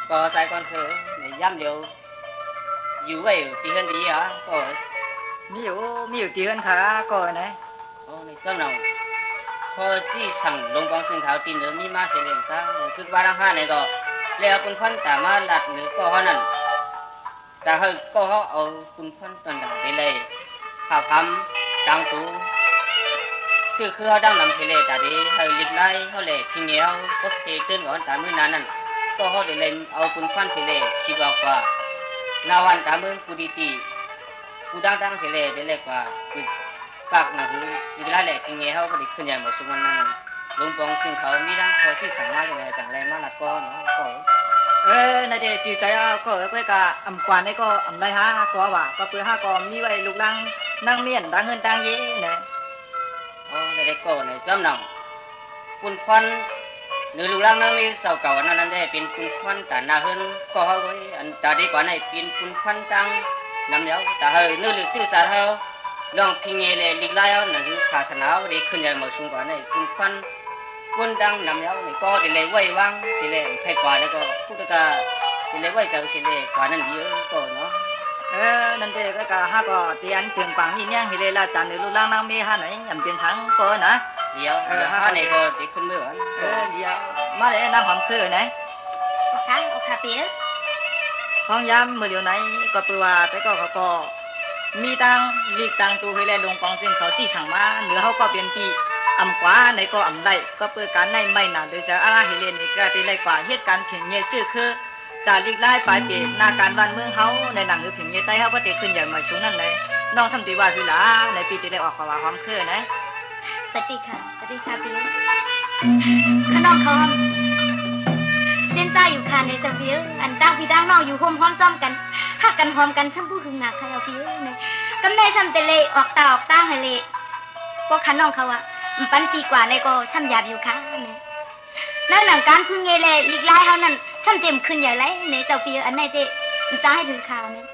có sai con khờ này dám điều dù vậy thì hơn tí hả có miอยู่ตีกันขาก่อนนะ ô này sớm nào khó chỉสั่งลงบางสิ่งเขาตีนเดิมมีมาเสียเล่นตาคือบ้านห้าnàyก็เลี้ยคุณพันแต่มาดัดหรือก็ห้อนั่นแต่เฮก็เขาเอาคุณพันตันดังไปเลยข่าวคำดังตูชื่อคือเขาดังนำเสียเลยแต่ดีเฮลิกไล่เขาเลยพิงเงี้ยวก็เทตื่นก่อนแต่มื้อนั้นนั่นก็เขาได้เลยเอาคุณพันเสียเลยชีวากว่านาวันแต่มื้อกูดีตีกูดังเสียเลยได้เลยกว่าคือปากน่ะคือลิกไล่เลยพิงเงี้ยวเขาก็ได้ขึ้นใหญ่หมดสุวรรณนั่นลงปองสิ่งเขามีดังพอที่สั่งงานอะไรต่างแรงมากละก็เนาะก็นั่นเดี๋ยวจืดใจก็ก็กะอำกวนนี่ก็อำไรฮะก็ว่าก็เพื่อฮะก็มีไว้ลูกลังนั่งเมียนดังเงินดังเย่เนี่ย อ๋อในเด็กก็ในจำนำคุณควันหรือลูกหลานนั้นมีสาวเก่านั้นได้เป็นคุณควันแต่นาเฮินก็เขาก็อันแต่ดีกว่าในเป็นคุณควันจังนำเย้าแต่เฮนื้อหรือชื่อสาเฮาลองพิงเงเลยลิกไล่เอานั่นคือศาสนาได้ขึ้นใหญ่มาสูงกว่าในคุณควันquân đang nằm nhau này có để lấy quay vang chỉ lấy thay quả đấy có cũng được cả để lấy quay chẳng chỉ lấy quả năng gì có nóนั่นเด็กก็ฮะก็ที่อันเพียงปังนี่เนี่ยเฮเลล่าจันเดลูล่างนั่งมีฮะไหนอันเป็นทั้งก็นะเดี๋ยวฮะnàyก็ได้ขึ้นเมื่อวันเดี๋ยวมาเลยนั่งความคือไหนโอเคเปียห้องยามเมื่อเดี๋ยวไหนก็เปิดว่าแต่ก็เขาก็มีตังลีกตังตัวเฮเลลงกองเส้นเขาจี้สั่งมาเหนือเขาก็เปลี่ยนปีอำกว่าในก็อำไรก็เปิดการในไม่นานโดยจะอะไรเฮเลนนี่ก็ตีไรกว่าเหตุการณ์เขียนเงี้ยชื่อคือตาลิกไล่ปลายเปรตนาการบ้านเมืองเฮาในหนังคือเขียนเงี้ยใต้เฮาก็เตะขึ้นใหญ่มาสูงนั่นเลยน้องสัมติว่าคือหลาในปีที่ได้ออกว่าความคือนะสติค่ะเปียข้าน้องเขาเส้นใจอยู่ค่ะในสเปียอันดังพี่ดังน้องอยู่โฮมพร้อมจ้อมกันหักกันหอมกันช่างพูดถึงหนักใครเอาเปียเนี่ยกำเนิดช่างเตะเลยออกตาให้เลยพวกข้าน้องเขาอะปันปีกว่าในก็ช่ำหยาบอยู่ค่ะเนี่ยแล้วหนังการพึ่งเงยเลยลิกไล่เฮานั่นช่ำเต็มขึ้นใหญ่เลยในเจ้าปีอันไหนเตะจะให้ถือข่าวเนี่ย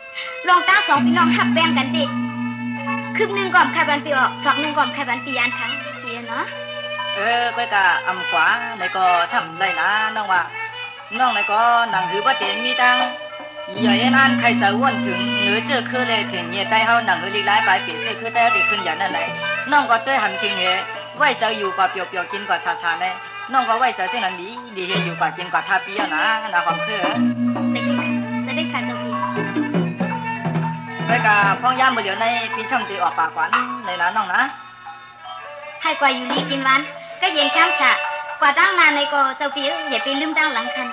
ลองตาสองพี่น้องหักแบ่งกันเตะคืบหนึ่งก่อนใครบันปีออกสองหนึ่งก่อนใครบันปีอันทั้งปีเนาะก็กะอำกว่าในก็ช่ำไรนะน้องว่าน้องในก็หนังคือว่าเต็มมีตังอย่าเอ็นอันใครจะอ้วนถึงหรือเจอคือเลยถึงเงี้ยใต้เฮาหนังคือลิกไล่ปลายเปรตเชื่อคือใต้เด็กขึ้นอย่างนั้นไหนน้องก็เต้หันจริงเหรอไว้จะอยู่กว่าเปียวๆกินกว่าชาๆเนี่ยน้องก็ไว้จะเช่นนั้นดีอยู่กว่ากินกว่าทาเปียนะความคือได้ค่ะเจ้าพี่ไปกับพ่องย่ามเดี๋ยวในพี่ช่างตีออกปากหวานในร้านน้องนะให้กว่าอยู่ลีกินวันก็เย็นช้ำฉะกว่าตั้งนานในก็เจ้าพี่อย่าไปลืมตั้งหลังคัน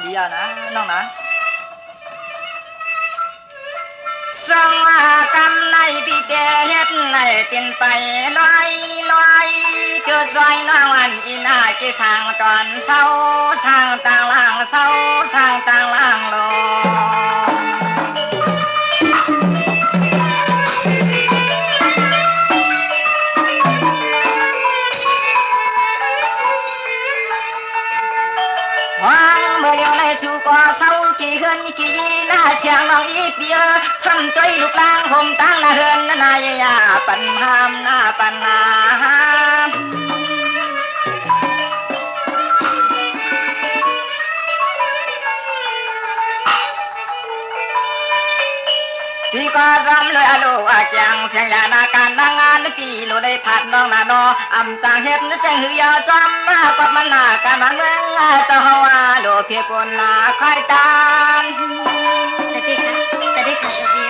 ดีนะน้องนะสงกรรมในปีเกเฮ็ดในตินไปลอยเกิดซอยน้องอันอีน่าเกสางตอนเศร้าสร้างต่างล่างเศร้าสร้างต่างล่างลก็เศร้ากี่เฮือนกี่หน้าเสียงน้องอีเปียช้ำตัวลูกลางห่มตั้งหน้าเฮือนนายยาปันหามหน้าปันนาพี่ก็จำเลยอโลอาเกียงเสียงยานาการนางงานปีโลเลยผัดน้องนาโนอำจางเฮ็ดนึกจังหือยาจำมาก็มันนาการมันเมืองเจ้าหัวโลเพียกุนนาคอยตามแต่ได้ค่ะเจ้าพี่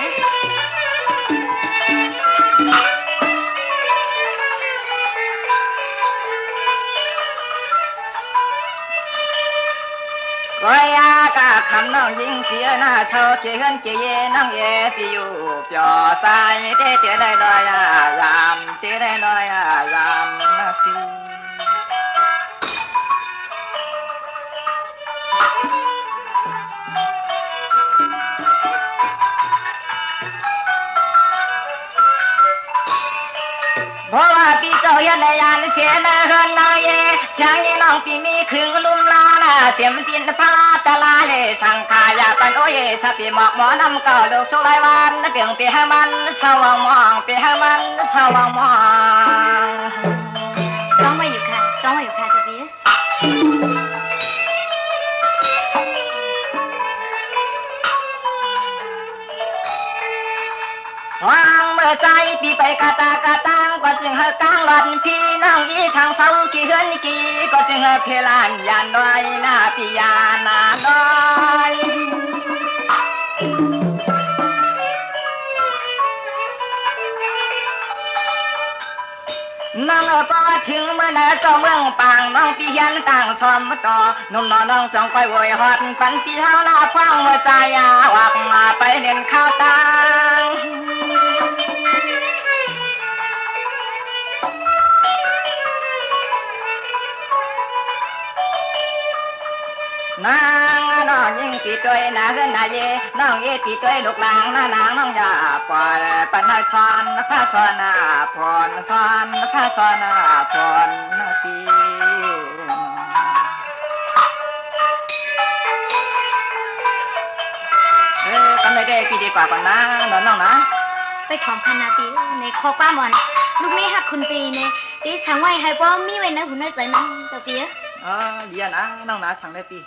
ก็ยากะคำน้องยิงเปียหน้าเช่าเกยนเกยน้องเอปีอยู่เปียใจเตเตได้ลอยยามเตได้ลอยยามนาทีเพราะว่าปีเจ้าเย็นในยานเสียนเฮินนายเอช่างยี่น้องปีมีขึงลุ่มลานะเสียมตินพาตะลาเลสังขายาปันโอเยสปีหมอกหมอนำเก่าดอกสุไลวันเปียงปีให้มันชาววังมองปีให้มันชาววังมองร้องมาอยู่ค่ะเจ้าพี่ วางเมื่อใจปีไปกะตากะตังก็จึงให้กลางหลอนพี่น้องอีทางเสากี่เฮือนกี่ก็จึงให้เพลานยานน้อยหน้าปิยานาน้อยน้องพอถึงเมื่อนาเจ้าเมืองปางน้องปีเฮียนต่างซ้อมต่อนุ่มน้องจองคอยโวยฮอดปันปีเท้าหน้าคว้างหัวใจยาออกมาไปเล่นข้าวตางนางน้องยิ่งปีตัวนาเฮือนนาเยน้องเยปีตัวลูกหลางนางน้องอย่าปล่อยปันให้ชอนพระชอนพรชอนพระชอนพรน้องปีกันเลยได้ปีดีกว่าก่อนนะน้องนะไปขอมพันนาปีในคอความอ่อนลูกไม่หักคุณปีเนี่ยตีฉังไว้ให้ป้อมีไว้นะหุ่นน้อยใจน้องเจ้าปีดีนะน้องนะสั่งได้ปี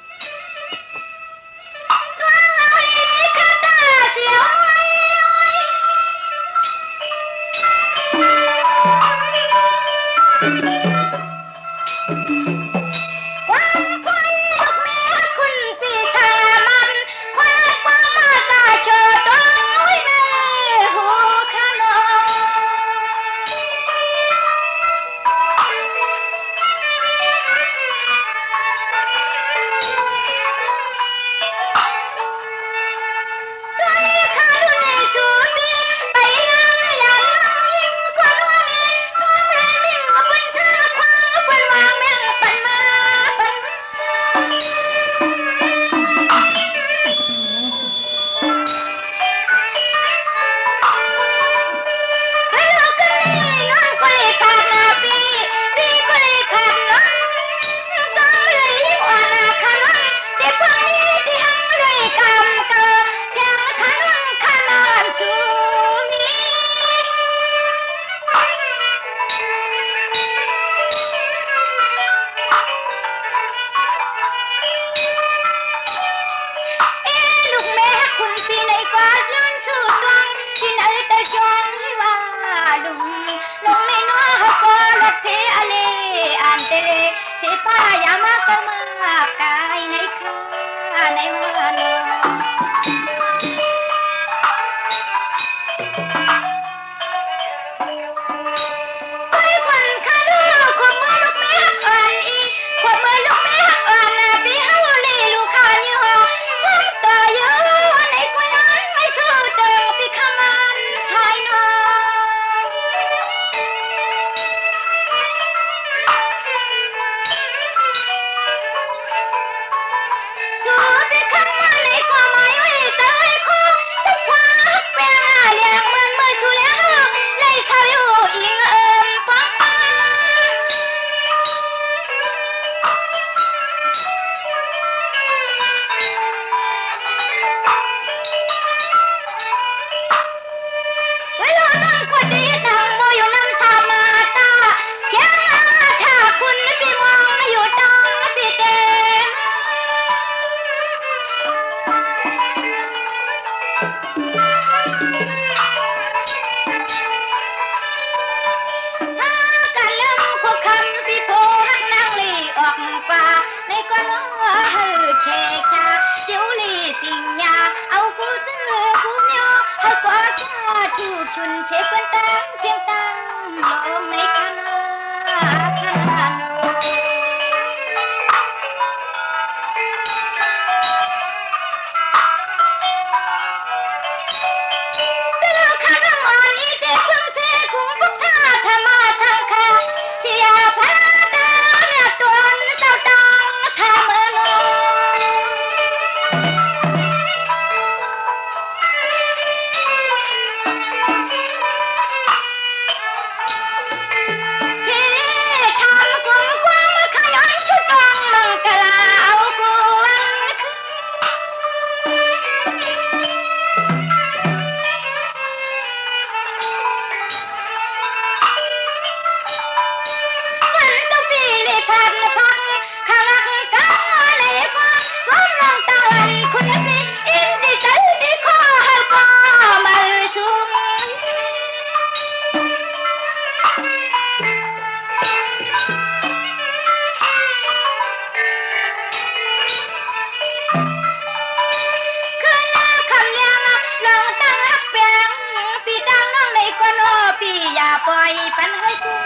อย่าปล่อยปันให้คุ้ม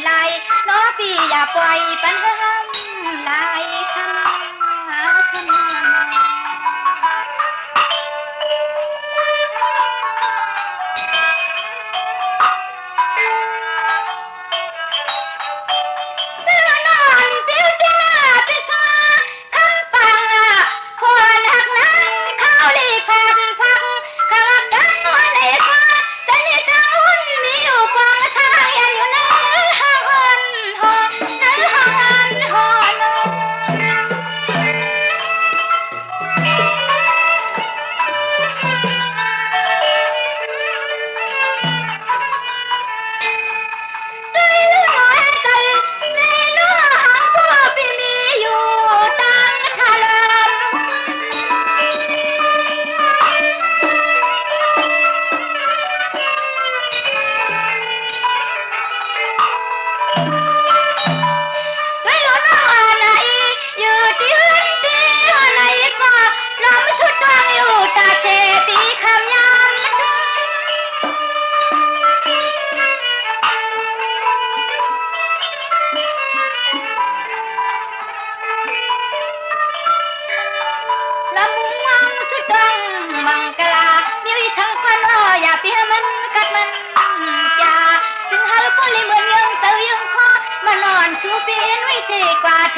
ลายน้อพี่อย่าปล่อยปันให้ห้ำลายขนาขนา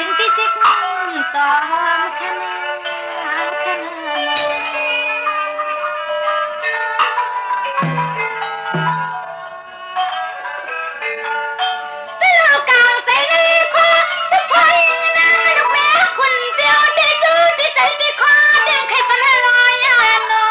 ถึงที่สิกต่อหอมขนาขนาลูกกางใส่ในคอสะพายนาลูกแม่คุณเปียวที่ซื้อที่ใส่ที่คอเตียงไข่ปันลอยยานอ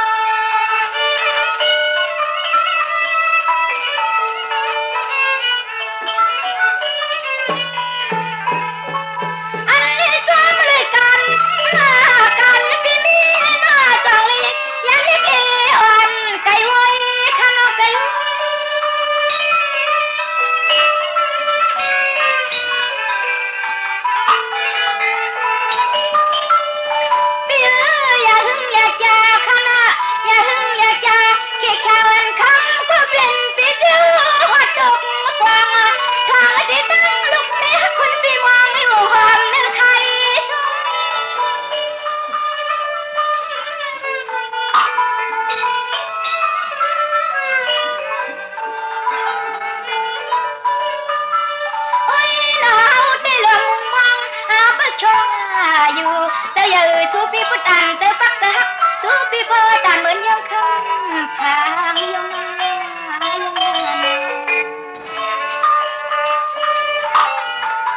อยู่เตยสู้พี่พุทธันเตยปักเตยฮักสู้พี่พุทธันเหมือนยังคำพางยัง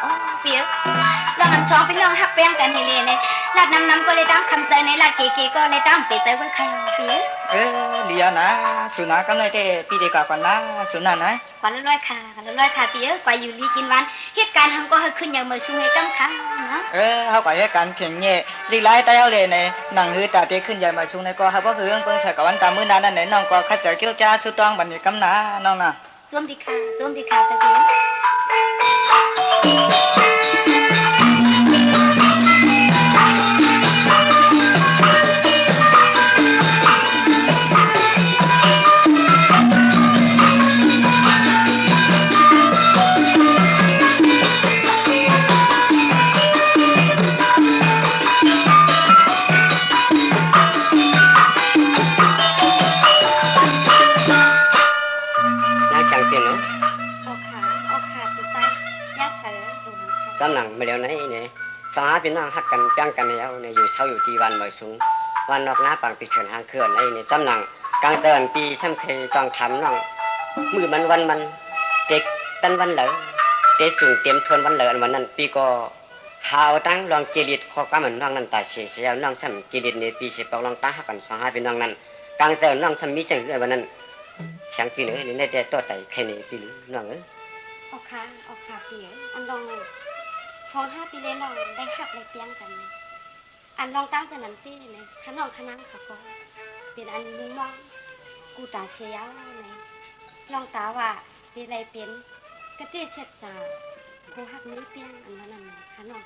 โอ้เปียกเราหันสองพี่น้องฮักแป้งกันให้เลยเนี่ยลาดน้ำก็เลยตามคำเตยในลาดเก๋ๆก็เลยตามเปเตยก็ใครเปียกเลียนะสุนัขก็เลยแต่ปีเดียวกันนะสุนัขนะวันละร้อยค่ะเปียกกว่าอยู่ลีกินวันเหตุการณ์ทำก็ให้ขึ้นอย่างเมื่อช่วงให้กำคังเนาะเขาก็เหตุการณ์เพียงเนี่ยลีไล่แต่เอาเลยในหนังหือตาเตขึ้นใหญ่มาช่วงในก็เขาก็คือเพิ่งใส่กับวันตามื้อนั้นนั่นไหนน้องก็ขัดเจอเกี่ยวจ้าสุดต้องบันนี้กำนาน้องน่ะร่วมดีค่ะเปียจำหนังมาแล้วนะเนี่ยสองหาพี่น้องฮักกันจ้างกันแล้วเนี่ยอยู่เช้าอยู่ที่วันบ่อยสูงวันนอกหน้าปังปีเขื่อนหางเขื่อนไอ้เนี่ยจำหนังกลางเตือนปีซ้ำเคยต้องทำน้องมือมันวันมันเด็กตันวันเหลอเตะสูงเตรียมทวนวันเหลอวันนั้นปีก็ข่าวตั้งลองเจริญข้อความเหมือนน้องนั่นตาเสียเสียน้องซ้ำเจริญในปีเสียปอกลองตาฮักกันสองหาพี่น้องนั้นกลางเตือนน้องซ้ำมีจังเรื่องวันนั้นเสียงจีนเนี่ยในแต่ตัวใจแค่นี้ปีน้องออกค่ะเปียอันลองมัน2-5 ปีเลยน้องได้หักได้เปียงกันอันลองตั้งแต่นั้นที่เนี่ยขนมขนังค่ะก็เป็นอันมุงมองกูตาเสียเนี่ยลองตาว่าเป็นอะไรเป็นกระเจี๊ยเช็ดจ่ากูหักนี้เปียงอันนั้นขนม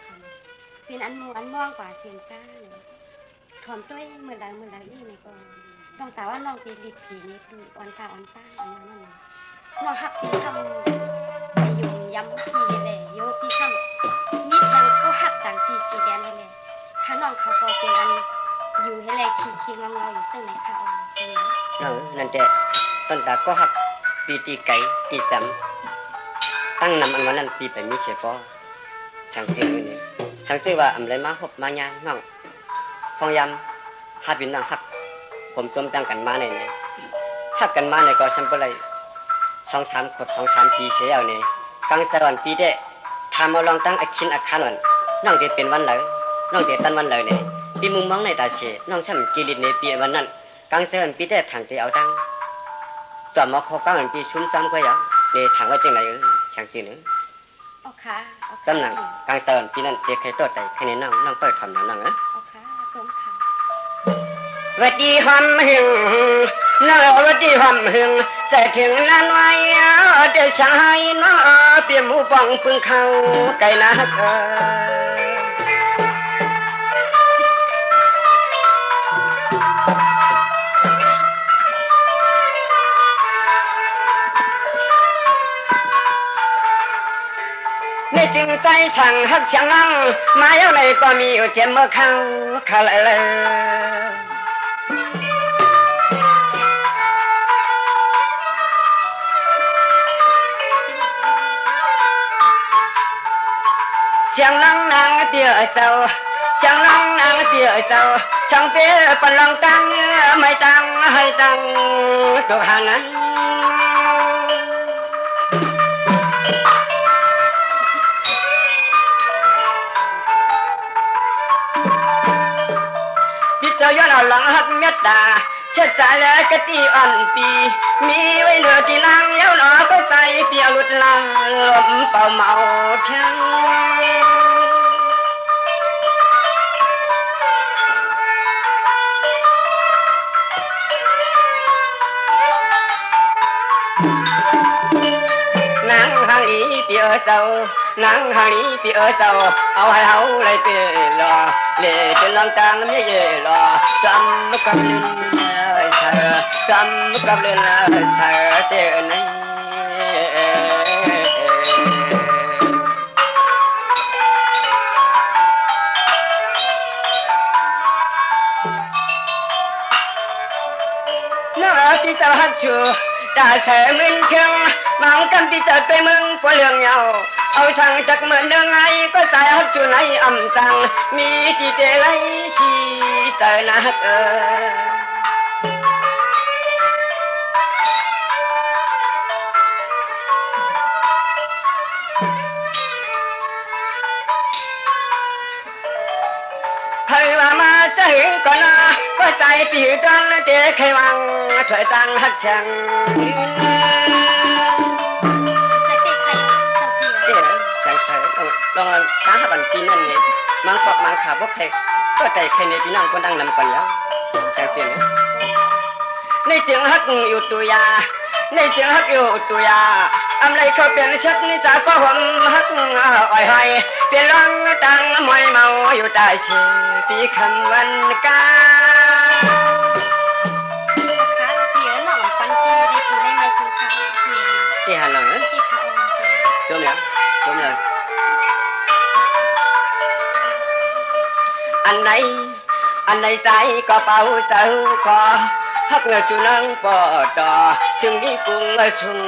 เป็นอันมูอันมองกว่าเสียงก้าเนี่ยถอมด้วยเหมือนดังนี่เนี่ยก็ลองตาว่าน้องเป็นลิดผีนี่คืออ่อนตาอันนั้น น้องฮักพี่คำนิยมย้ำพี่เลยโยพี่คำมิตรยังก็ฮักต่างพี่สีแดงเลยข้าน้องเขาก็เป็นอันอยู่ให้เลยขี้งออยู่ซึ่งในข้าอ่อนเนี่ย นั่นแต่ต้นตาก็หักปีตีไก่ตีซ้ำตั้งนำอันวันนั้นปีไปมีเฉพาะช่างจื้อนี่ช่างจื้อว่าอำไรมาพบมายามน้องฟองยำหาพี่น้องหักผมจมตั้งกันมาในไหนหักกันมาในก็ฉันบ่ได้2-3 ปีเสียแล้วนี่กลางตะวันปีเด้ทำเอาลองตั้งอักขินอักขันวันน้องเดเป็นวันเลยน้องเดตันวันเลยนี่ปีมุมมองในตาเชน้องช้ำกิริตในปีวันนั้นกลางเตือนปีได้ทางที่เอาดังสอบมาพอฟังมันปีชุ่มจำก็ยังเนี่ยทางว่าจังไรช่างจีน เอาค่ะเอา จำหนังกลางเตือนปีนั้นเด็กใครตัวใดใครเนี่ยน้องเปิดทำน้องเอาค่ะสมค่ะ วัดดีหอมหึงน้องวัดดีหอมหึงใจถึงนั้นไว้เดี๋ยวชายน้อเปียหมูปองพึ่งเข้าไก่นักจึงใจสั่งหักเสียงนั่งมาเอาไหนก็มีอยู่เจ็บเมื่อเข้าเลยเสียงนั่งนางเปียเจ้าเสียงนั่งนางเปียเจ้าช่างเปียปลังตังไม่ตังให้ตังตัวหานั้นเจ้าย้อนเอาหลังหักเม็ดตาเช็ดใจแล้วกะตีอ่อนปีมีไว้เหนือที่ลังเย้าหนอก็ใจเปียหลุดลางลมเป่าเมาช่างนางหางอีเปียเจ้านางหางอีเปียเจ้าเอาให้เขาเลยเปียรอเลยเป็นลังตางไม่เย่รอจำกับลินใส่จำกับลินใส่เจ้านี่น้าพี่จะหักชูตาแสมึนเคียงมังกันพี่จะไปมึงพอเรื่องเงาเอาช่างจากเหมือนเดิมไงก็ใจหักชูในอ่ำจังมีที่เจไรชีใจนักให้ว่ามาใจก่อนนะก็ใจปีกันเจ๊ใครวังช่วยตั้งหักช่างลองตาหับันปีนั่นเนี่ยมังปอกมังขาบกไทยก็ใจใครในพี่น้องคนดังนำกันแล้วแจ้งเตือนในจึงฮักอยู่ตัวยาในจึงฮักอยู่ตัวยาอำไรเขาเปลี่ยนชักนี่จากก็หอมฮักอ่อยหอยเปลี่ยนรังตังมวยเมาอยู่ใต้ชีปีคำวันกาค่ะเดี๋ยวหน่องปันปีได้กูได้ไม่สังขารที่หันหลังที่เขาจมแล้วอันไหนใจก็เป่าเจ้าคอฮักเงยสุนังปอดอจึงนี้กุ้งชุง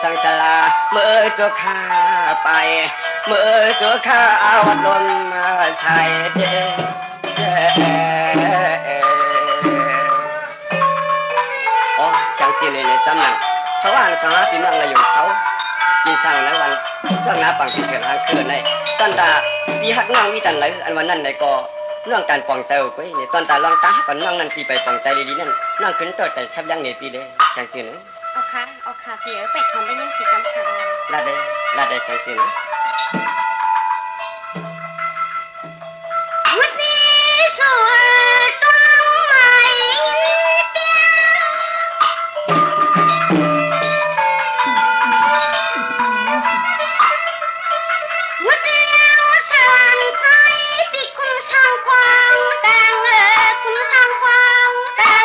สังสลาเมื่อตัวข้าไปเมื่อตัวข้าเอาลมใส่เด้โอ้ช่างจีนเนี่ยจำหนังเขาว่าสังหาปีนั่งเลยอยู่เขากินสั่งในวันตั้งน้าปังปีเกิดทางคืนในตอนตาปีฮักนั่งวิจันเลยอันวันนั้นในก็เรื่องการปองใจก็เนี่ยตอนตาลองตาก่อนนั่งนั่นปีไปปองใจดีๆนั่นนั่งขึ้นตัวแต่ชับยังเนี่ยปีเลยช่างจีนเอาค่ะเดี๋ยวไปทำได้ยินสิกำค่ะลาได้ช่างจีนวันนี้สวยต้องไม่เปียวันนี้สันไปปีคุณสร้างความต่างคุณสร้างความต่าง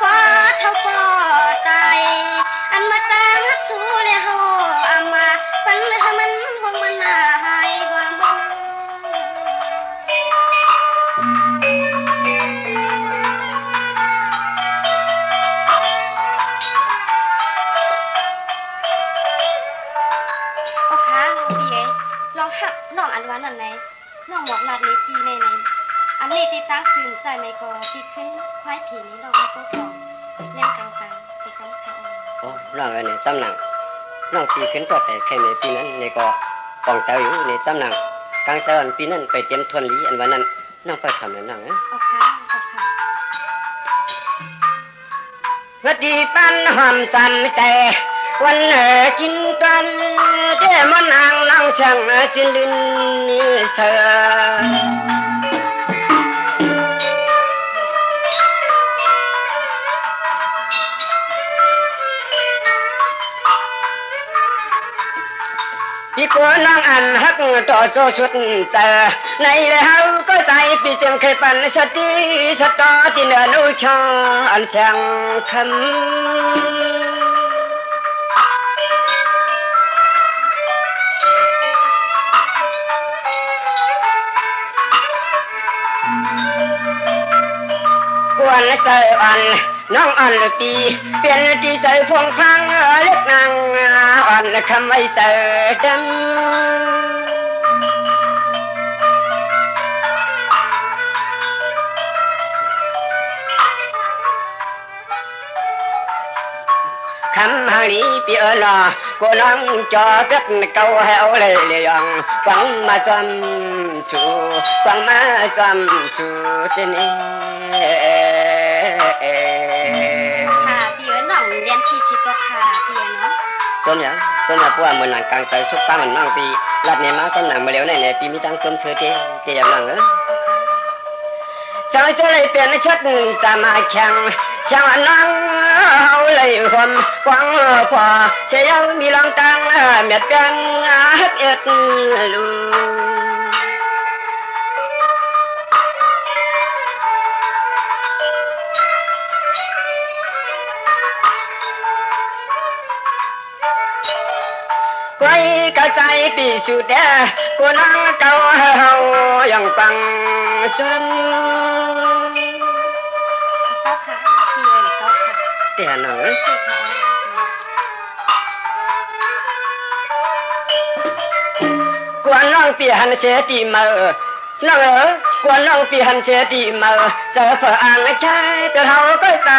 ฟ้าเท่าปอตายอันมาตางฮักสู้แล้วอามาปันให้มันห่วงมันหายว่ามึงโอ้ค่ะพี่เอ๋ลองหักน้องอันวันนั่นไหนน้องหมอกลาดในปีในอันนี้ที่ตั้งคืนใจไม่ก็ที่ขึ้นควายผีเราก็ทองเล่นกลางๆที่คำเขา โอ้น้องอันนี้จำหนังน้องปีขึ้นก็แต่แค่ในปีนั้นในก็ปองเจ้าอยู่ในจำหนังกลางเจ้าอันปีนั้นไปเตรียมทวนลีอันวันนั้นน้องไปทำนั่นน้องเอาค่ะเอาค่ะ วัดดีปันหอมจำใจวันกินกันเด้มันนางนั่งช่างจิลินนี่เสือพี่กัวน้องอันฮักต่อโซชุดเจอในแล้วก็ใจพี่จึงเคยปันสติสตอที่เนื้อนูชออันแสงคำกวนเสืออันน้องอ่อนปีเปลี่ยนที่ใจพวงพังเล็กนางอ่อนคำไว้เจอดังคำหาลีปีเอลอกูน้องจอเป็ดเก่าให้เอาเลยเลี้ยงฟังมาจำสู่ฟังมาจำสู่ที่นี่ค่ะพี่เอ๋น้องเรียนที่ชิก็ค่ะพี่เอ๋เนาะส้มอย่างเพราะว่าเหมือนหนังกลางใจสุกป้ามันน้องปีรัดเนี่ยมาต้นหนังมาแล้วในปีมีตั้งต้มเสือเจียบหนังสาวจะเลยเปลี่ยนชุดจะมาแข่งช่างน้องเอาเลยความกว้างพอเชียวมีลองตังเมียดกังฮักเอ็ดลูไว้กระใจปีสุดเด้กูนั่งเก่าเฮาอย่างปังจนเก้าค่ะพี่เอ๋เก้าค่ะแต่หนังกวนน้องปีหันเสียตีมาน้องกวนน้องปีหันเสียตีมาเสือเพื่ออ่างใจแต่เฮาก็ใจ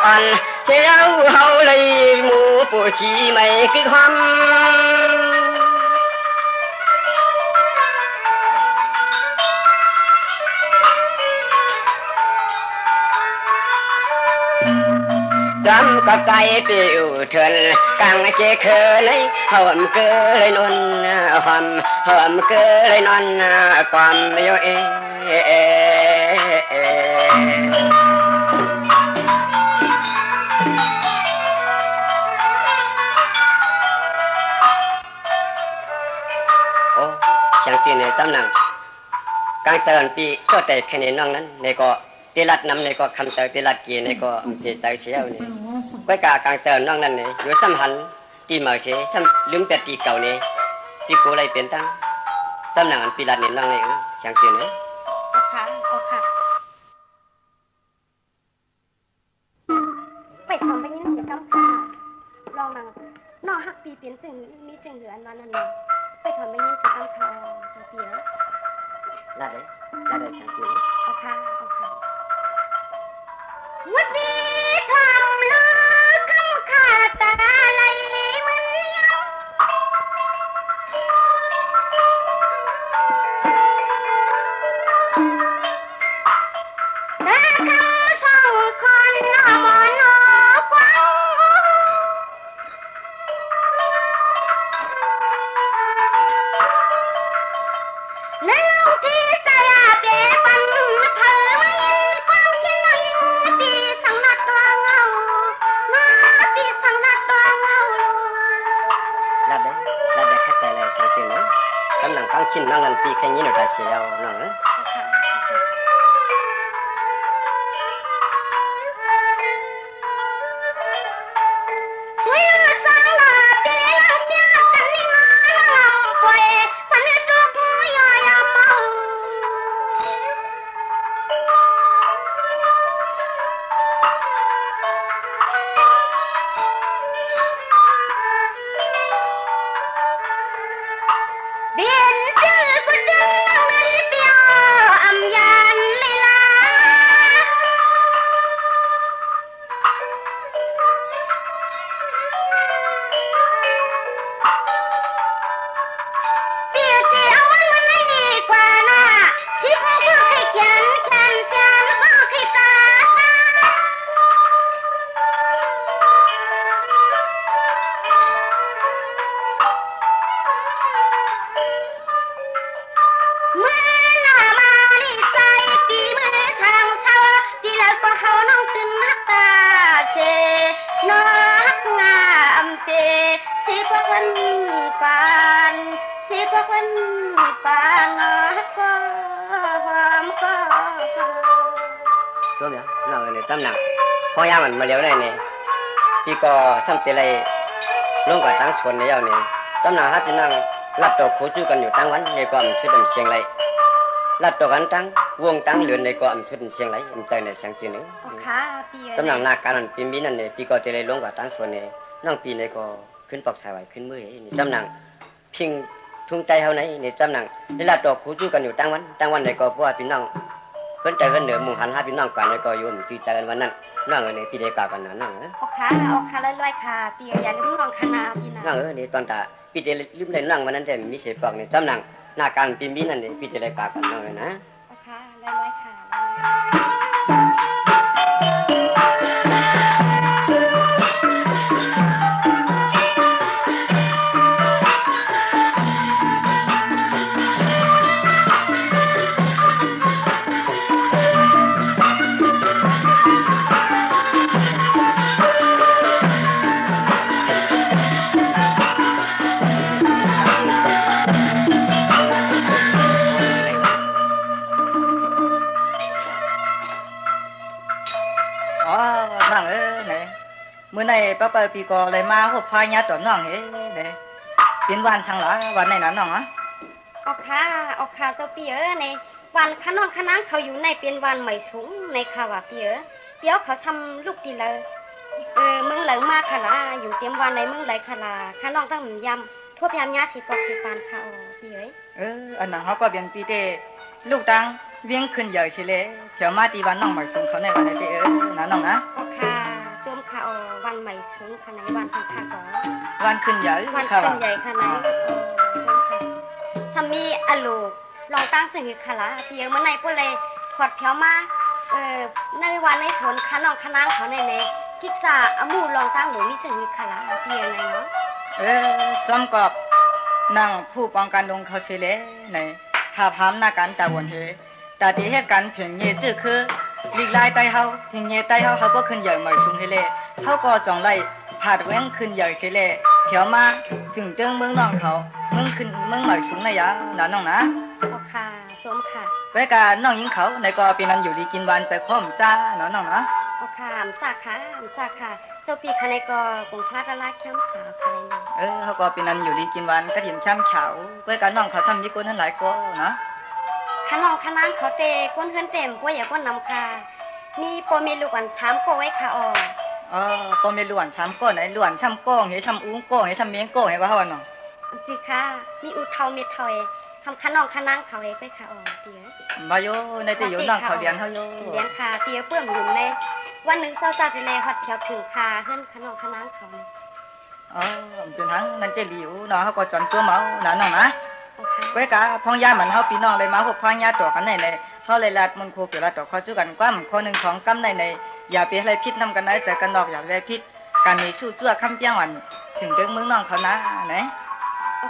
อ่อนเชียวเฮาเลยหมูปูชีไม่คือความจำก็ใจปิวเถินกางเจเคยหอมเกยนนหอมเกยนนความโยโอ้ช่างจีนในตำหนังกางเสริญปีก็แต่แค่ในน้องนั้นในก็ตีลัดนำในก็คำเตอตีลัดกีในก็เจใจเสียวนี่ก้อยกากางเติมน้องนั่นนี่อยู่ซ้ำหันตีเหมาเสียซ้ำลืมเป็ดตีเก่านี่พี่กูอะไรเป็นตั้งตำหนังปีลัดนี่น้องนี่ช่างจีนเนี่ยโอ้ค่ะโอ้ค่ะไปทำไปยิ่งเสียกำค่ะลองนั่งนอหักปีเปลี่ยนสิ่งมีสิ่งเหลืออันวันนั้นเลยไปทำไปยิ่งเสียกำค่ะจะเปลี่ยนลาดเลยช่างจีนโอ้ค่ะโอ้ค่ะวันนี้ทำลือคำขาดตาไหลมันเลี้ยวแต่คำสองคนละมอนอกว้างในโลกที่ใจเปลี่ยนปันเผยไม่ความคิดน้อยปีสังนัดตัวเงามาปีสังนัดตัวเงาลาดเลยแค่ใจเลยช่างจีนนะตำหนังฟังชิ้นน้องนั่นปีแค่นี้หนูจะเสียวน้อง วันปานสิพวกวันปานก็หอมก็ số nhá nào người tâm nặng phong ya mình mà liều này nè khi có xong tiền này luôn cả tăng xuân này này tâm nặng hát năng lát đồ khối chú cần nhiều tăng vấn này có ẩm thuyết đầm xiềng lấy lát đồ gắn trắng vuông trắng lượn này có ẩm thuyết đầm xiềng lấy ẩm tây này sáng chiều nữa tâm nặng nạc cả lần pin pin này khi có tiền này luôn cả tăng xuân này năng pin này cóขึ้นปอกสายไหวขึ้นมือนี่จำหนังพิงทุ่งใจเฮาไหนนี่จำหนังเวลาตอกคู่จู้กันอยู่ตั้งวันไหนก็เพราะว่าพี่น้องเพิ่นใจเพิ่นเหนือหมู่หันหาพี่น้องกันแล้วก็อยู่มันสิใจกันวันนั้นน้องนี่พี่ได้กล่าวกันนั่นนะออกขาลอยๆค่ะเปียอย่าลืมน้องคณะพี่นะน้องนี่ตอนตาพี่ได้ลืมได้น้องวันนั้นแต่มีเสียปอกนี่จำหนังหน้าการปีนนั่นนี่พี่จะได้กล่าวกันน้องเลยนะออกขาลอยๆค่ะมื่อในป้าไปปีกอเลยมาพบพายาตัวน้องเฮ้เลยเป็นวันสังหละวันไหนน่ะน้องอ่ะออกขาตัวเปียในวันขนองขนางเขาอยู่ในเป็นวันใหม่สูงในข่าวเปียเดี๋ยวเขาทำลูกดีเลยมึงเหลือมาขลาอยู่เตรียมวันในมึงไหลขลาขนองต้องยำทั่วพยามยาสิปอกสิปานเขาเปียอันนั้นเขาก็เป็นปีเตลูกตังเวียงขึ้นใหญ่สิเลยเถียวมาตีวันน้องใหม่สูงเขาในวันไหนเปียนะน้องนะออกขาจมข่าววันใหม่สูงขนาดวันทางข้าก่อวันขึ้นใหญ่วันขึ้นใหญ่ขนาดจมข่าวสามีอโลลองตั้งสิ่งขลาเปียเมื่อไหร่พวกเลยขวดเถียวมาในวันในสวนขนองขนางเขาในกิกษาอมูลองตั้งหนูมีสิ่งขลาเปียในเนาะซ้ำกับนางผู้ป้องกันดงเขาเสียเลยในถ้าพามนาการตะวันเฮแต่ที่เหตุการณ์เพียงเงี้ยชื่อคือลีกไล่ใต้เฮาถึงเงี้ยใต้เฮาก็ขึ้นใหญ่ใหม่ชุมเฮเล่เฮาก็2ไล่ผาดเว้งขึ้นใหญ่เสเล่เถียวมาถึงเติงเมืองน้องเขาเมืองขึ้นเมืองใหม่ชุมนะยะนะน้องนะค่ะสมค่ะไว้กาน้องยิงเขาในก็เป็นนั้นอยู่ดีกินวันไปข้อมจ้าน้องนะค่ะจ้าค่ะเจ้าปีคะในก็กงพระราชเข้มสาวใครเขาก็เป็นนั้นอยู่ดีกินวันก็เห็นช้ำเฉาไว้กาน้องเขาทำยี่ก้นนั้นหลายก็เนาะขนองขนางเขาเตะก้นเฮือนเต็มพวกอย่าก้นนำค่ะมีปมีลูกอันช้ำก็ไว้ค่ะปมีลูกอันช้ำก็ไหนลูกอันช้ำก็เห็นช้ำอุ้งก็เห็นช้ำเมียงก็เห็นว่าเขาเนาะสิค่ะมีอุเทาเม็ดเทาทำขนองขนางเขาไว้ค่ะเตี๋ยมาโยในเตี๋ยน้องเขาเรียนเขาโยเรียนค่ะเตี๋ยเปื่อมอยู่ในวันหนึ่งเศร้าใจเลยฮอดเถียวถึงค่ะเฮือนขนองขนางเขาเป็นทั้งนั่นเตี๋ยหลิวเนาะเขาก็จอนจั่วเมาน้องนะไว้กะพองยาเหมือนเขาพี่น้องเลยมาพบพองยาตัวกันในเขาเลยลาดมันโคเปียลาตัวเขาจู้กันกว้ำข้อหนึ่งของกำในอย่าไปอะไรพิษนำกันได้ใจกันดอกอย่าอะไรพิษการมีชู้ชั่วคำเปี้ยงวันถึงเด็กเมืองน้องเขานะไหน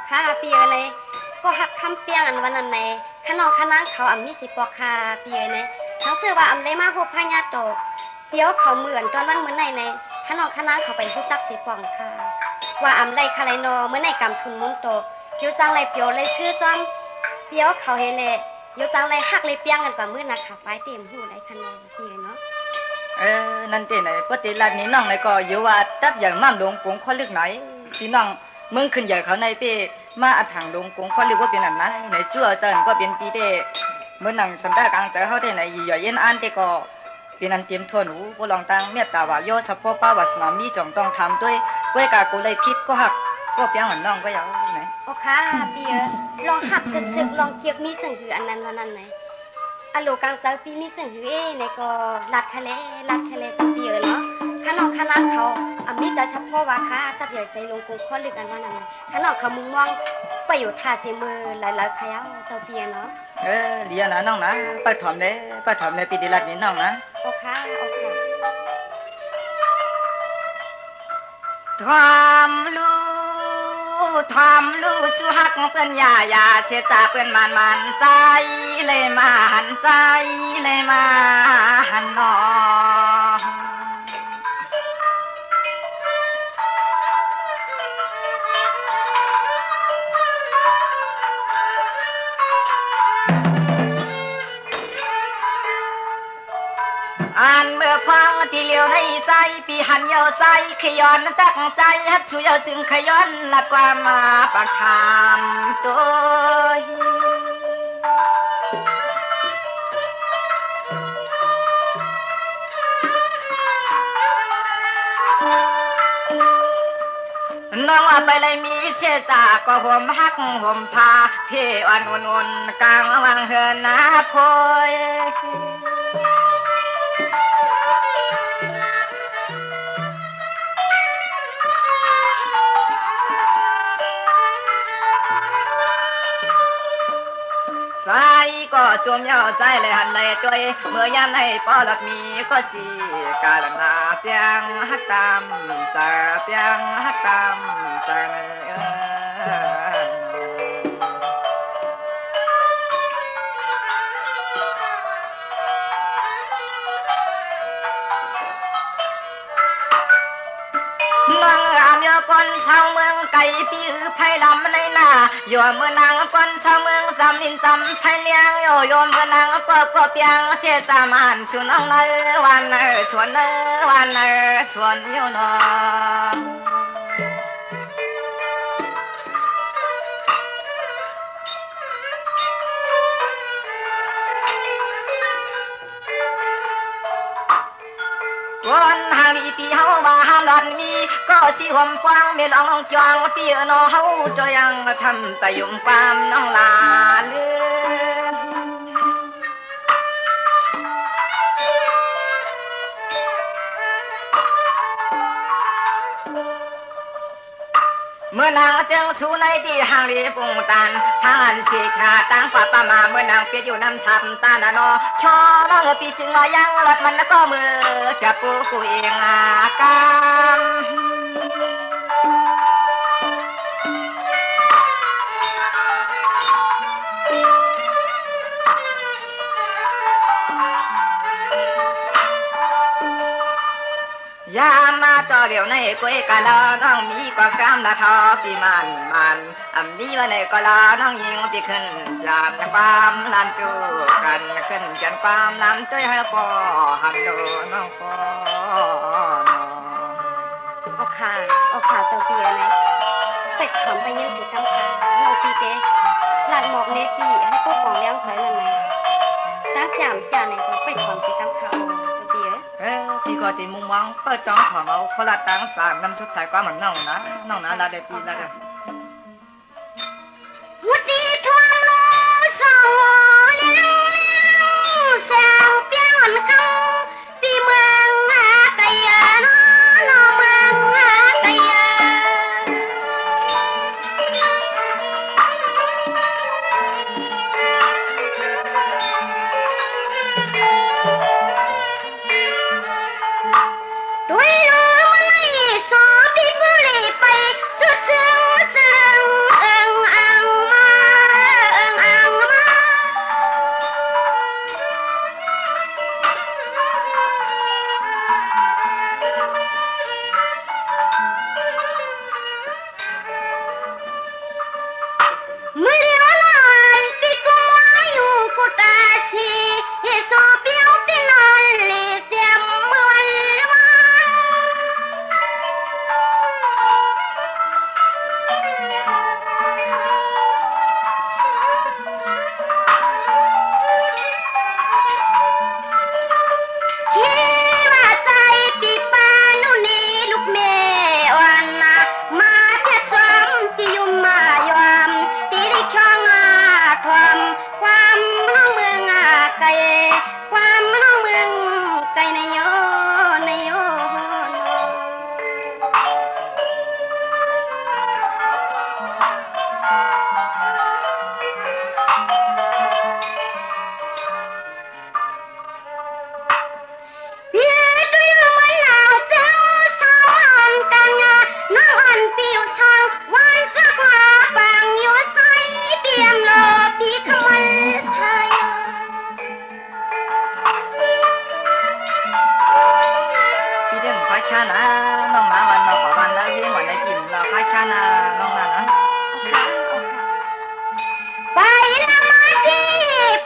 ค่ะเปียเลยก็หักคำเปี้ยงอันวันนั้นในขนองขนางเขามีสิปอคาเปียเลยทั้งเสื้อว่าเลยมาพบพองยาตัวเปียวเขาเหมือนตอนวันเหมือนในขนองขนางเขาเป็นผู้จักสิปองค่ะว่าไรคาไรโนเมื่อในกำชุนมุนโตยูซังเลยเปียวเลยชื่อจอมเปียวเขาเฮเลยูซังเลยหักเลยเปียงกันกว่ามื้อนะค่ะป้ายเต็มหูไรขนาดนี้เนาะนั่นเต้ไหนปกติลาดนี้น้องไหนก็อยู่ว่าตับอย่างม่ามลงกงข้อลึกไหนพี่น้องมึงขึ้นใหญ่เขาในเป้มาอัดถังลงกงข้อลึกว่าเป็นอันนั้นไหนจั่วเจินก็เป็นปีเต้เมื่อนั่งสำได้กลางใจเขาเต้ไหนยี่หย่อยเย็นอันเต้ก็เป็นอันเตรียมทวนหูก็ลองตั้งเมียตาว่าโยสะโพป้าวัสนามีจงต้องทำด้วยเว้ยกากูเลยพิษก็หักก็เปียงเหมือนน้องก็ยาวไหนค่ะเปียลองหักสึกลองเกียกมีสิ่งหืออันนั้นวันนั้นไหนอโลกลางเซาปีมีสิ่งหือในก็ลัดทะเลจะเปียเนาะขนองขนางเขามีแต่เฉพาะว่าค่ะตัดใหญ่ใจลงกงข้อลึกอันวันนั้นขนองเขามุงมองไปอยู่ท่าเสมือหลายๆขยาวเจ้าเปียเนาะเรียนนะน้องนะไปถอมเลยปีดีลัดนี้น้องนะค่ะทำลูจูฮักเพื่อนยาเสียจ่าเพื่อนมันใจเลยมาหันใจเลยมาหันนอ ปีเลียวในใจปีหันเยาใจขย้อนตั้งใจฮัดชูเยาจึงขย้อนละความมาปักถามตัวน้องว่าไปเลยมีเชจาก็ห่มฮักห่มผ้าเพ่อ่อนอุ่นกลางวังเฮือนนาโพยสายก็จมเย้าใจเลยหันเลยตัวเมื่อยันให้ปอลัดมีก็สีกาลนาเปียงฮักตามใจเปียงฮักตามใจน้องอามยอคนชาวเมืองไก่ปีไผ่ลำในนาโยมเมืองนางคนชาวเมืองจำนินจำไผ่เลี้ยงโยมเมืองนางก็เปียงเชจามันสุน้องเนวันสวนวันสวนโยนอวันหางอีปีเฮาว่าห้ามหลอนมีก็สิห่มกว้างเมลองจองปีนอเฮาจะยังทำแต่ยุ่มความน้องลาเลือนเมื่อนางเจ้าสู่ในที่ห่างลีปุงตันทางอันเสียชาตั้งป่าป่ามาเมื่อนางเปียอยู่น้ำซับตาหนานอชอน้องปีจึงลอยยังรถมันก็มือจะปูกูเองอากามยามมาต่อเดี๋ยวในกวยกะลาน้องมีกว่ากามละทอปีมันมีวันในกะลาน้องยิงปีขึ้นยามความลานจูกันขึ้นจันความลำเต้ยให้ปอหันโดน้องปอเอาขาเจ้าเปียไหนเป็ดขำไปยินสิคำขาเราปีเตหลัดหมอกเนปีให้พวกของเลี้ยงถอยมันไหมตั้งจามจานไหนก็เป็ดขำสิคำขาพี่ก็ตีมุมมองเปิดจ้องของเอาคนละตั้งสามน้ำสุดสายกว่าเหมือนน้องนะลาเดปีลาเดวุฒิทวงโลสาวเลี้ยงแสงเปียนกังปีเมืองหาไก่นอเมืองหาไก่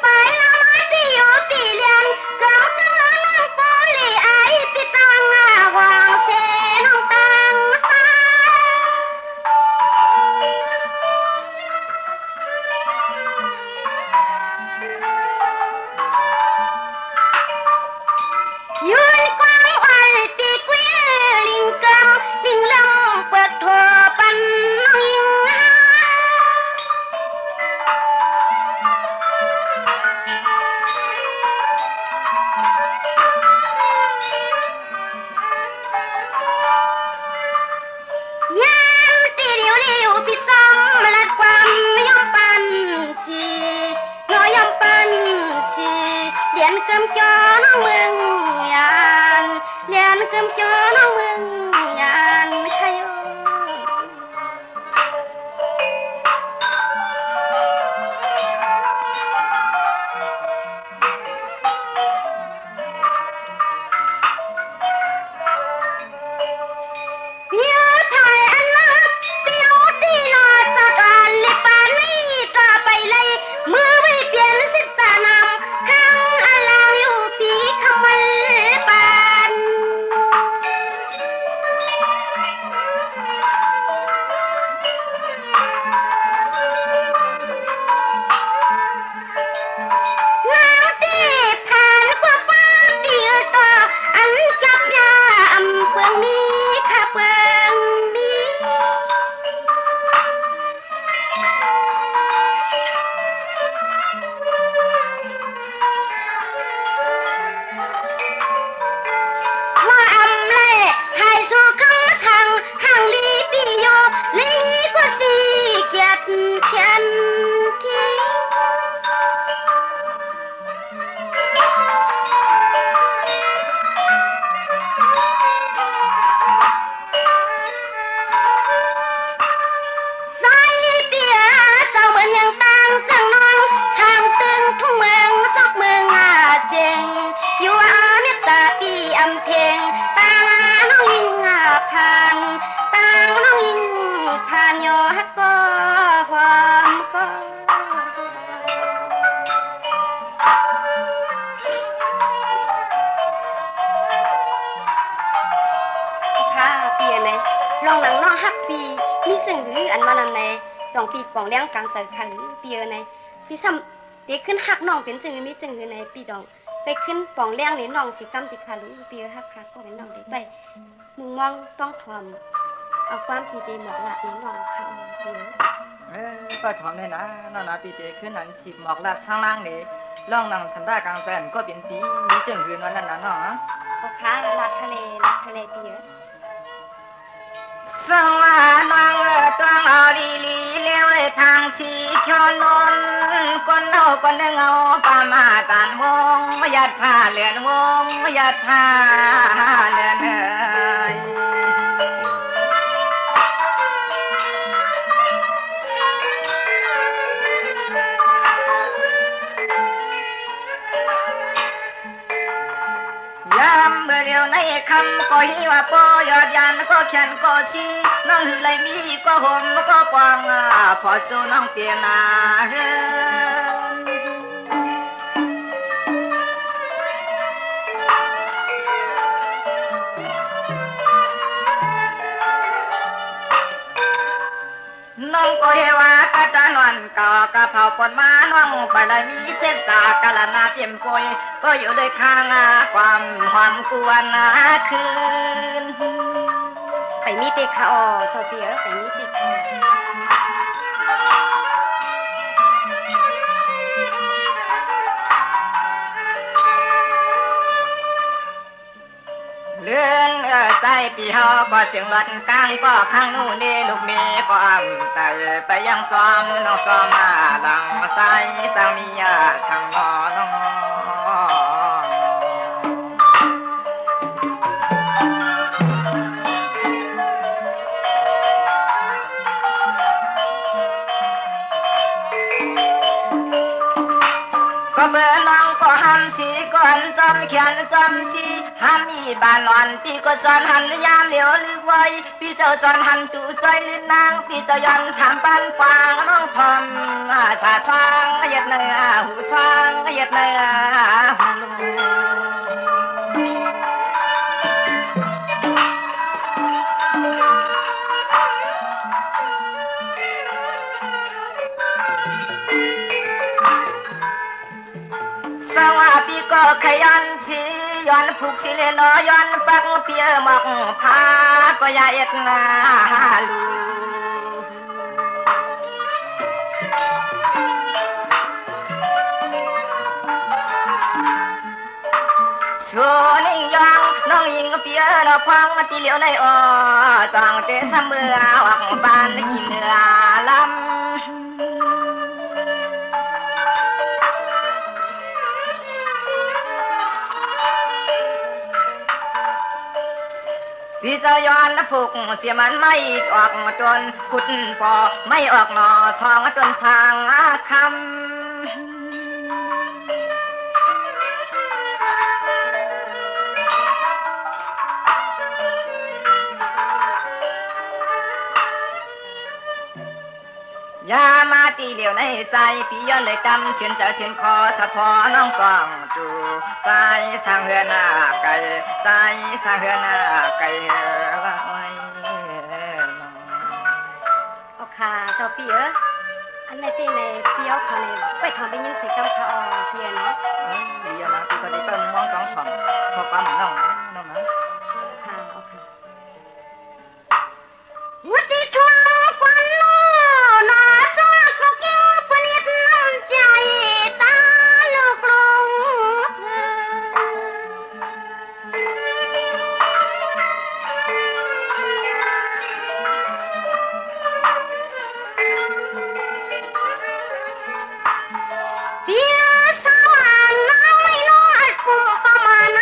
ไปละมาที่อยู่ปีเลียนเก่าจังน้องโปลีไอพี่ตา เดียวเดียวพี่จำมาลัดความยอมปันสีน้อยยอมปันสีเรียนกำจอน้องเมืองยานเรียนกำจอน้องเมืองยานขยโยลองหนังนอกฮักปีมีเสียงหรืออันมานันใน2 ปีปองเลี้ยงกลางเสยขันปีในพี่ซ้ำเด็กขึ้นฮักน้องเป็นจึงมีจึงคือในปีจองไปขึ้นปองเลี้ยงนี่น้องสิกรรมติขาลุปีฮักคักก็เป็นน้องได้ไปมุงมองต้องทอมเอาความปีเจหมอกหลักนี่น้องเขาก็ทอมเลยนะนั่นนะปีเตขึ้นนั้นสิบหมอกหลักช่างล่างนี่ล่องนังสันดากลางแสนก็เป็นปีมีจึงคือวันนั้นนะเนาะโอเคลักทะเลปีสว่างนางต้องเอาลีลีเลี้ยวเลยทางสีชนนคนเอาคนหนึ่งเอาปามาตานวงยัดผ้าเลือนวงยัดผ้าเลือนเอ่ยเดียวในคำก็หิวปอยอดยันก็แขนก็ชีน้องหือเลยมีก็ห่มก็กวางพอสู้น้องเตียนาเรืน้องก็เฮวากะจานวันก่อกะเผาปนมาน้องไปเลยมีเส้นตากะละนาเปี่ยมปวยก็อยู่ด้วยข้างความกวนคืนไปมีเตคาอโซเฟียไปมีเตคาเลื่อนใจปีเฮาก็เสียงรัดกลางก็ข้างนู้นนี่ลูกเมียก็อ่ำแต่ไปยังซ้อมน้องซ้อมมาหลังมาใส่สามีช่างนอน้องก็เมื่อน้องก็หันสีก่อนจอมแขนจอมสีหันมีบานนอนพี่ก็จอนหันยามเหลียวลือไว้พี่เจ้าจอนหันตู่ใจลือนางพี่เจ้ายันถามปานกวางน้องพรมชาช้างเหยียดเนื้อหูช้างเหยียดเนื้อหูสวัสดีก็ขยันทีย้อนผูกสิเลนย้อนปักเปียหมอกพาก็อย่าเอ็ดนาลูส่วนนิ่งยองน้อง องยิงก็เปียเราพังมาตีเหลียวในอ้อจองเตะซ้ำเมื่อออกบ้านกินเนื้อลำพี่จะย้อนและผูกเสียมันไม่ออกจนขุดปอไม่ออกหนอซองจนสร้างคำยามาตีเหลียวในใจพี่ย้อนเลยจำเสียนจะเสียนคอสะพอน้องสองจูใจสร้างเฮือนหน้าไก่ใจสร้างเฮือนหน้าไก่ไว้เอาค่ะเจ้าพี่อันในที่ในพี่เอาเขาในไปทำไปยิงใส่กำขาออพี่เนาะดีนะพี่ก็ได้เติมมองกองถ่อมพอความน้องนะค่ะเอาค่ะวุฒิทวงควันโลนาซากลูกกิ้งปนิดน้ำใจตาลูกลงเพียสวรรค์น้ำไม่นอดปุ่มประมาณ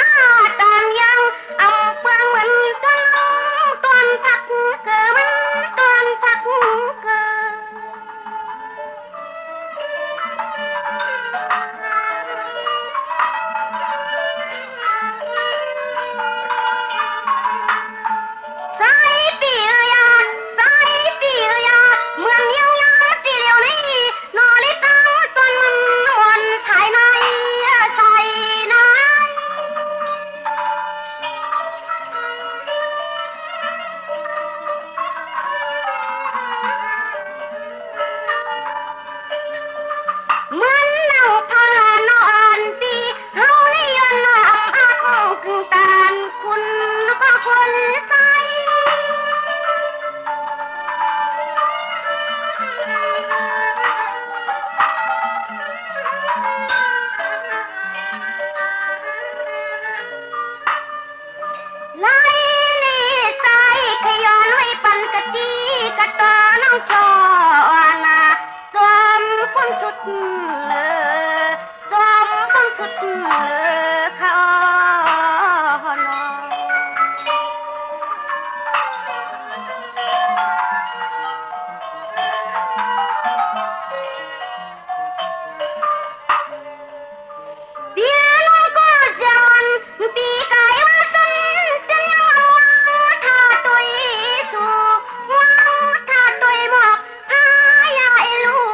ตอนยังเอาเปลืองเหมือนต้นผักเกิดมันต้นผักเกิดสายปียาสายปียาเหมือนเลี้ยวยาที่เลี้ยวในนอลิตังต้นมันวนสายในสายในเหมือนเน่าพานอนปีเฮาในย้อนน้ำอักกึ่งตานคุณก็คนใจไล่นี่ใจขย้อนไว้ปันกะจีกะตอน้องจอนาจอมคนสุดเลยจอมคนสุดเลยเขานอเบียน้องก็เสียวันปีกายว่าสันจะยังว่าถ้าตัวสู่ว่าถ้าตัวบอกพายายลูก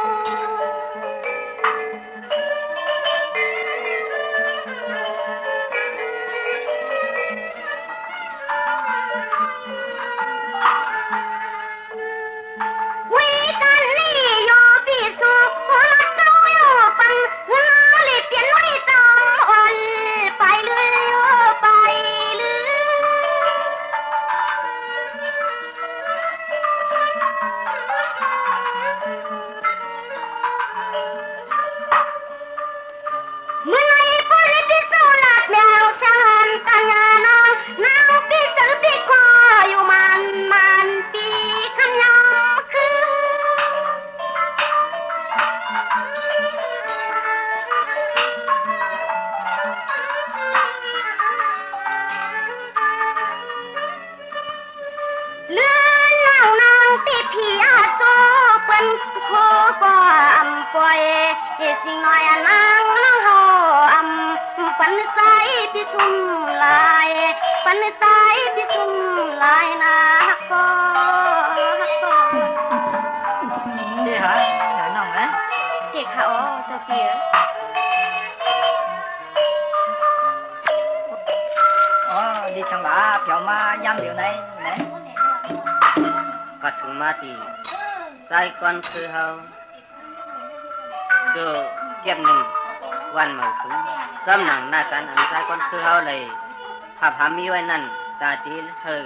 วิกันนี่โยปีสุหัวละเจ้าโยปันเงินเลยเปลี่ยนไว้จำอ่อนไปเลยโยไปเลยเมื่อไรพอเลยพี่โซลัดแมวสานกันยานองน้ำพี่ซื้อพี่คออยู่มันปีคำยำคือ เลื่อนเล่านางติพี่อาโจเป็นโคก็อำป่วยเฮ็ดสิ่งน้อยนางเฮาอำปันใจพี่ซุ่มลายปันใจพี่ซุ่มลายนะฮักก็นี่ฮะน้องนะเจ๊ค่ะอ๋อโซเฟียอ๋อดีจังละเพียวมายามเหลียวในนะก็ถึงมาตีใส่ก่อนคือเฮาเจอเก็บหนึ่งวันมาสูงซ้ำหนังหน้ากันอันใส่ก่อนคือเฮาเลยหับหามีไว้นั่นตาตีเธอ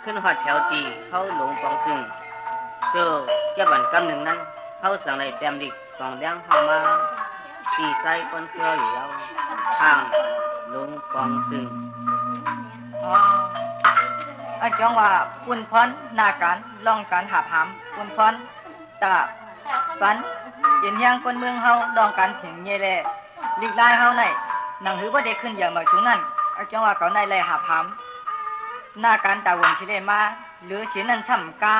ขึ้นหอดแถวตีเฮาหลงปองซึ่งเจอเก็บวันกำหนึ่งนั้นเฮาสั่งเลยเต็มดิกกองเลี้ยงเฮามาตีใส่ก่อนคือเฮาอยู่แล้วทางหลงปองซึ่ง อ๋ออันจังว่าปุ่นพรหน้าการลองการหาหามปุ่นพรตาปันเย็นยังคนเมืองเฮาลองการเถียงเยแลลีกลายเฮาในหนังหือบ่ได้ขึ้นอย่างมาสูงนั้นอันจังว่าเขาในแลหาหามหน้าการตาวนสิเลมาหรือสินั้นซ้ำกา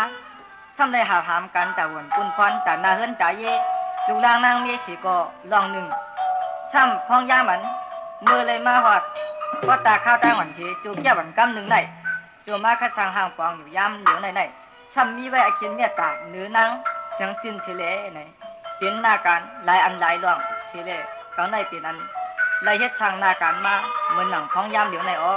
ซ้ำได้หาหามกันตาวนปุ่นพรตาหน้าเฮือนตาเยลูกลางนางเมียสิก็ลองหนึ่งซ้ำพ้องยามันมือเลยมาฮอดก็ตาข้าวตาหวันสิจูบยาหวันกำหนึ่งได้จูมาคัดสร้างห้างปองอยู่ยามเหลียวในซ้ำมีไว้อาเขียนเมียตาเนื้อนางเสียงจินสิเลในเป็นหน้าการหลายอันหลายรองสิเลเขาในเป็นอันไล่เฮ็ดสร้างหน้าการมาเหมือนหนังพ้องยามเหลียวในอ๋อ